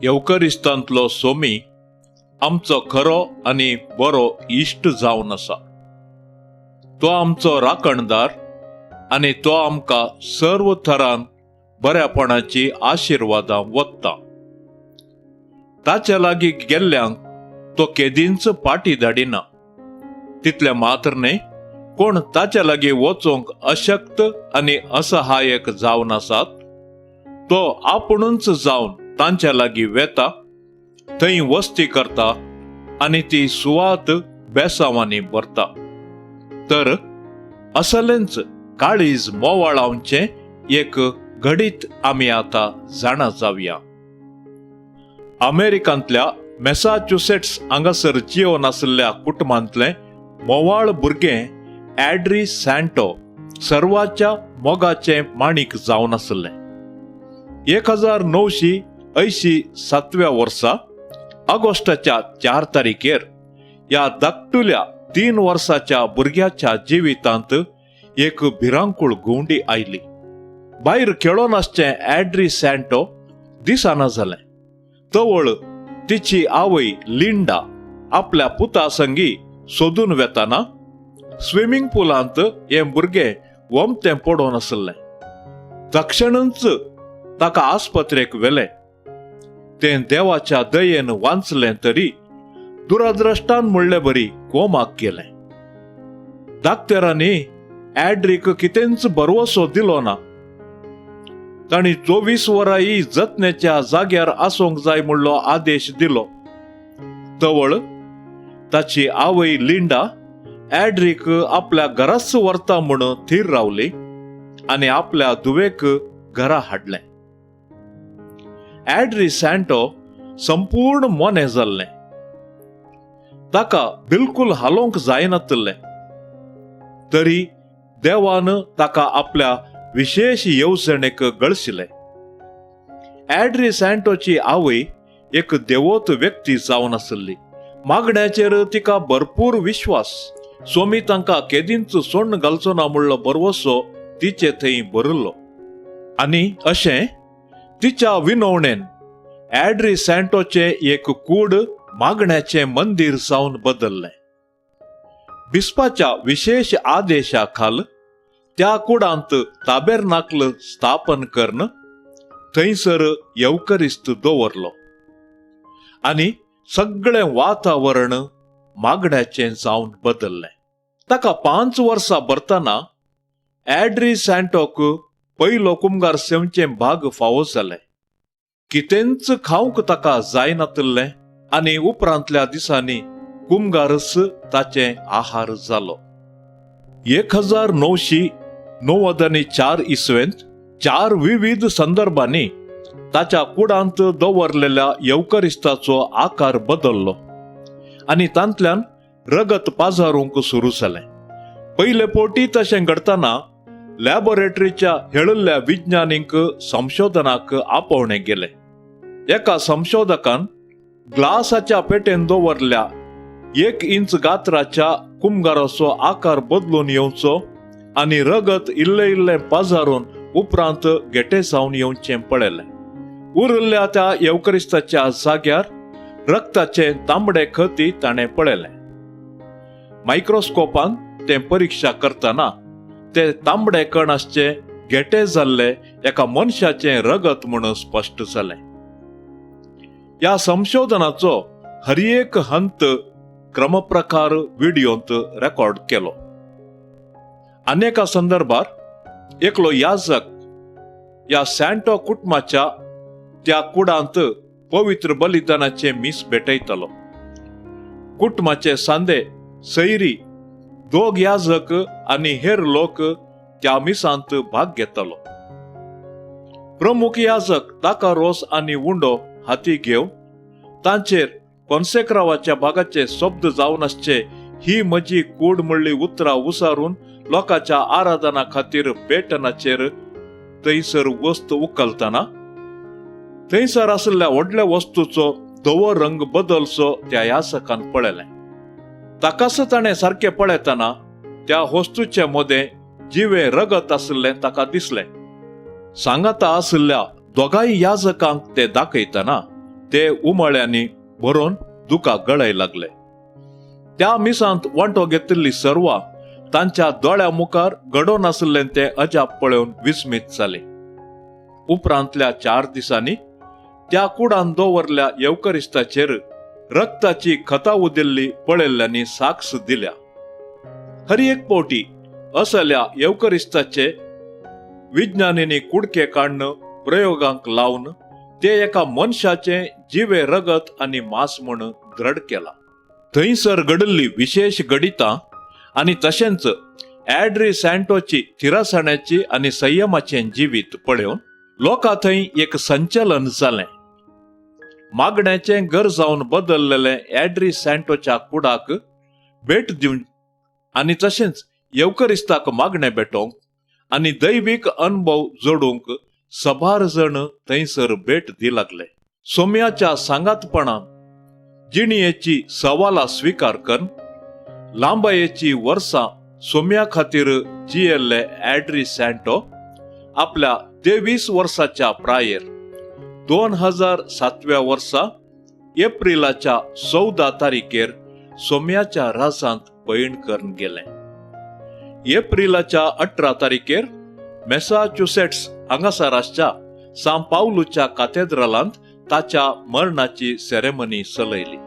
येवकरिस्तांतलो सोमी आमचो खरो आनी बरो इश्ट जावन आसा. तो आमचो राखणदार आनी तो आमकां सर्व तरान बऱ्यापणाची आशिर्वादां वत्ता. ताचे लागीं गेल्ल्यांक तो केदींच पाटी धाडिना. तितले मात्र न्ही, कोण ताचे लागीं वचूंक अशक्त आनी असहायक जावन आसात, तो आपुणूच जावन तांच्या लागीं वेता, थंय वस्ती करता आनी ती सुवात बेसांवांनी भरता. तर असलेंच काळीज मोवाळावचें एक घडीत आमी आतां जाणा जावया. अमेरिकांतल्या मॅसाच्युसेट्स हांगासर जिवन आशिल्ल्या कुटुंबांतलें मोवाळ भुरगें ॲड्री सँटो सर्वाच्या मोगाचें माणीक जावन आशिल्लें. 1987 वर्सा ऑगस्टाच्या 4 तारखेर ह्या धाकटुल्या 3 वर्साच्या भुरग्याच्या जिवितांत एक भिरांकूळ घुंवडी आयली. भायर खेळोन आसचें ॲड्री सँटो दिसना जालें. तवळ तिची आवय लिंडा आपल्या पुता संगी सोदून वेताना स्विमींग पुलांत हें भुरगें वमतें पडोन आसलें. तक्षणच ताका आस्पत्रेक व्हेलें. तें देवाच्या दयेन वाचलें तरी दुरादृश्टान म्हणले बरी कोमाक गेलें. डाक्टरांनी ॲड्रीक कितेंच भरवसो दिलो ना. तांणी 24 वरांय जतनेच्या जाग्यार आसूंक जाय म्हणलो आदेश दिलो. तवळ ताची आवय लिंडा ॲड्रीक आपल्या घराच व्हरता म्हूण थीर रावली आनी आपल्या धुवेक घरा हाडलें. ॲड्री सँटो संपूर्ण मोने जाल्लें. ताका बिलकुल हालोवंक जायनासलें. तरी देवान ताका आपल्या विशेष येवजणेक गळशिलें. ॲड्री सँटोची आवय एक देवोत व्यक्ती जावन आसली. मागण्याचेर तिका भरपूर विश्वास. सोमी तांकां केदींच सोडून घालचो ना म्हणलो भरवसो तिचे थंय भरलो. आनी अशें तिच्या विनवणेन ॲड्री सँटोचे एक कूड मागण्याचें मंदीर जावन बदल्लें. बिस्पाच्या विशेष आदेशा खाल त्या कुडांत ताबेरनाकल स्थापन करन थंयसर येवकरिस्त दवरलो. आनी सगळें वातावरण मागण्याचें जावन बदल्लें. ताका 5 वर्सां भरतना ॲड्री सँटोक पयलो कुमगार सेवचें भाग फावो जालें. कितेंच खावंक ताका जायनासलें आनी उपरांतल्या दिसांनी कुमगारच ताचें आहार जालो. 1994 इसवेंत 4 विविध संदर्भांनी ताच्या कुडांत दवरलेल्या येवकरिस्ताचो आकार बदल्लो आनी तांतल्यान रगत पाजारूंक सुरू जालें. पयले पोटी तशें घडतना लॅबोरेटरीच्या हेळिल्ल्या विज्ञानीक संशोधनाक आपोवणें गेलें. एका संशोधकान ग्लासाच्या पेटेन दवरल्या 1 इंच गात्राच्या कुमगाराचो आकार बदलून येवचो आनी रगत इल्लें इल्लें पाजारून उपरांत गेटे जावन येवचें पळयलें. उरिल्ल्या त्या येवकरिस्ताच्या जाग्यार रक्ताचे तांबडे खती ताणें पळयले. मायक्रोस्कोपान तें परीक्षा करतना ते तांबडे कण आसचे गेटे जाल्ले एका मनशाचें रगत म्हणून स्पश्ट जालें. ह्या संशोधनाचो हर एक हंत क्रमप्रकार व्हिडिओंत रेकॉर्ड केलो. अनेका संदर्भार एकलो याजक ह्या सँटो कुटुंबाच्या त्या कुडांत पवित्र बलिदानाचे मीस भेटयतलो. कुटुंबाचे सांदे सैरी 2 याजक आनी हेर लोक त्या मिसांत भाग घेतलो. प्रमुख याजक ताका रोस आनी उंडो हाती घेवन तांचेर कॉन्सेक्रावाच्या भागाचे शब्द जावन आसचे ही म्हजी कूड म्हणली उतरां उसारून लोकांच्या आराधना खातीर बेटनाचेर थंयसर वस्त उखलतना थंयसर आसल्या व्हडल्या वस्तूचो धवो रंग बदलसो त्या यासकान पळयलें. ताकाच ताणें सारकें पळयतना त्या वस्तूचे मोदें जिवे रगत आसलें ताका दिसलें. सांगाता आसल्या दोगांय याजकांक ते दाखयतना ते उमळ्यांनी भरून दुखाक गळय लागले. त्या मिसांत वांटो घेतिल्ली सर्वां तांच्या दोळ्या मुखार घडोवन आसलें ते अजाप पळोवन विस्मीत जाले. उपरांतल्या 4 दिसांनी त्या कुडान दवरल्या येवकरिस्ताचेर रक्ताची खता उदिल्ली पळयल्ल्यांनी साक्ष दिल्या. हरी एक पावटी असल्या येवकरिस्ताचे विज्ञानींनी कुडके काडून प्रयोगांक लावन ते एका मनशाचे जिवे रगत आनी मांस म्हूण दृढ केला. थंयसर घडिल्ली विशेष गणितां आनी तशेंच ॲड्री सँटोची थिरासण्याची आनी संयमाचें जिवीत पळयोवन लोकां थंय एक संचलन जालें. मागण्याचें घर जावन बदललेले ॲड्री सँटोच्या कुडाक भेट दिवंक आनी तशेंच येवकरिस्ताक मागणें भेटोवंक आनी दैवीक अनुभव जोडूंक सबार जण थंयसर भेट दी लागले. सोम्याच्या सांगातपणान जिणयेची सवालां स्वीकार करून लांबायेची वर्सां सोम्या खातीर जियेल्ले ॲड्री सँटो आपल्या 23 वर्साच्या प्रायेर 2007व्या वर्सा एप्रिलाच्या 14 तारीखेर सोम्याच्या रासांत पैण करून गेले. एप्रिलाच्या 18 तारीखेर मॅसाच्युसेट्स हांगासराच्या सांव पावलूच्या कॅथेड्रलांत ताच्या मरणाची सेरेमनी चलयली.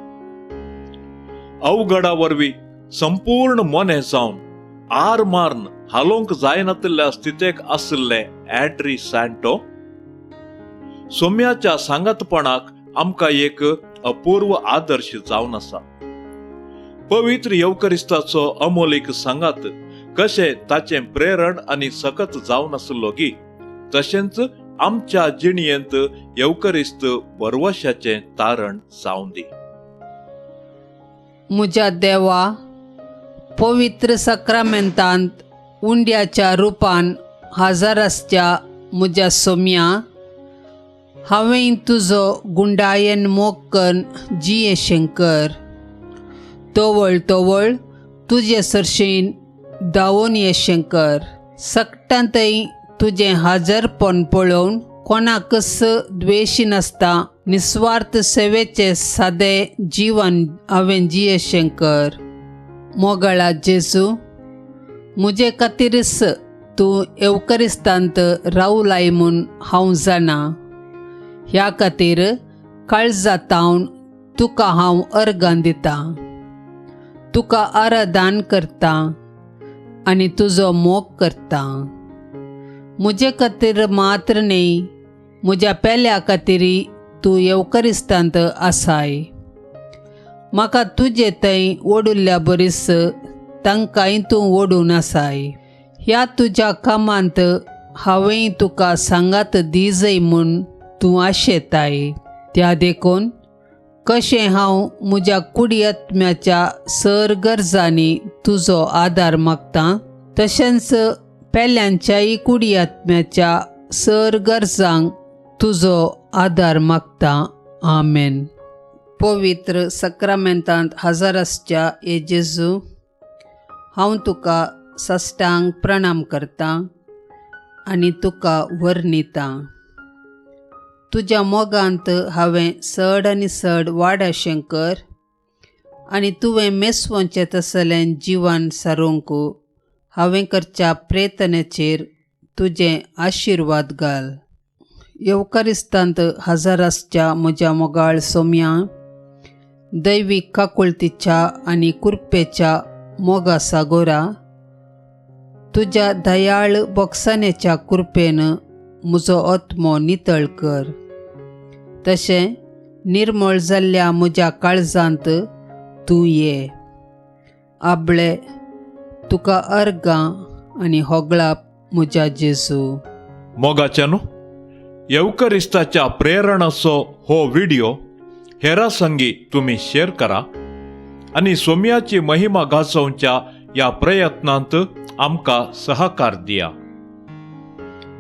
अवघडा वरवीं संपूर्ण मोने जावन आर मारून हालोवंक जायनातल्या स्थितेक आसले ॲड्री सँटो सोम्याच्या सांगातपणाक आमकां एक अपूर्व आदर्श जावन आसा. पवित्र येवकरिस्ताचो अमोलीक सांगात कशें ताचें प्रेरण आनी सकत जावन आसलो गी तशेंच आमच्या जिणयेंत येवकरिस्त बरवशाचें तारण जावं दी. म्हज्या देवा, पवित्र सक्रामेंतांत उंड्याच्या रुपान हाजर आसच्या म्हज्या सोम्या, हांवें तुजो गुंडायेन मोग करून जियेशें कर. तोवळ तोवळ तुजे सरशेन धांवून येशें कर. सक्टांतय तुजें हाजरपण पळोवन कोणाकच द्वेश नासता निस्वार्थ सेवेचें सादें जिवन हांवें जियेशें कर. मोगळा जेजू, म्हजे खातीरच तूं येवकरिस्तांत रावलाय म्हूण हांव जाणा. ह्या खातीर काळजातावन तुका हांव अर्गां दितां, तुका आराधन करतां आनी तुजो मोग करतां. म्हजे खातीर मात्र न्ही, म्हज्या पेल्या खातीर तूं येवकरिस्तांत आसाय. म्हाका तुजे थंय ओडुल्ल्या बरीस तांकांय तूं ओडून आसाय. ह्या तुज्या कामांत हांवें तुका सांगात दिजय म्हूण तूं आशेताय. त्या देखून कशें हांव म्हज्या कुडी आत्म्याच्या सर गरजांनी तुजो आदार मागतां, तशेंच पेल्यांच्याय कुडी आत्म्याच्या सर गरजांक तुजो आदार मागतां. आमेन. पवित्र सक्रामेंतांत हाजर आसच्या हे जेजू, हांव तुका साश्टांग प्रणाम करतां आनी तुका वर्णितां. तुज्या मोगांत हांवें चड आनी चड वाडशें कर आनी तुवें मेसवचें तसलें जिवन सारूंक हांवें करच्या प्रयत्नाचेर तुजें आशिर्वाद घाल. येवकरिस्तांत हाजर आसच्या म्हज्या मोगाळ सोम्या, दैवीक काकुळतीच्या आनी कृपेच्या मोगा सागोरा, तुज्या दयाळ बोगसानेच्या कृपेन म्हजो आत्मो नितळ कर. तशें निर्मळ जाल्ल्या म्हज्या काळजांत तूं ये. आबळे तुका अर्गां आनी होगळाप म्हज्या जेजू. मोगाच्यानो, येवकरिस्ताच्या प्रेरणाचो हो व्हिडिओ हेरा संगी तुम्ही शेअर करा आणि सोम्याची महिमा गाजोवच्या या प्रयत्नांत आमका सहकार दिया.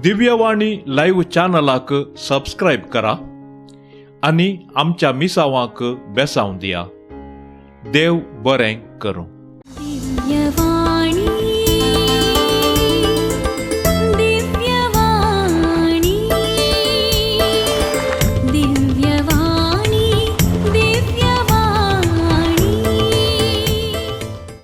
दिव्यवाणी लाईव्ह चॅनलाक सबस्क्राईब करा आणि आमच्या मिसावांक बेसावून दिया. देव बरें करूं. दिव्यवाणी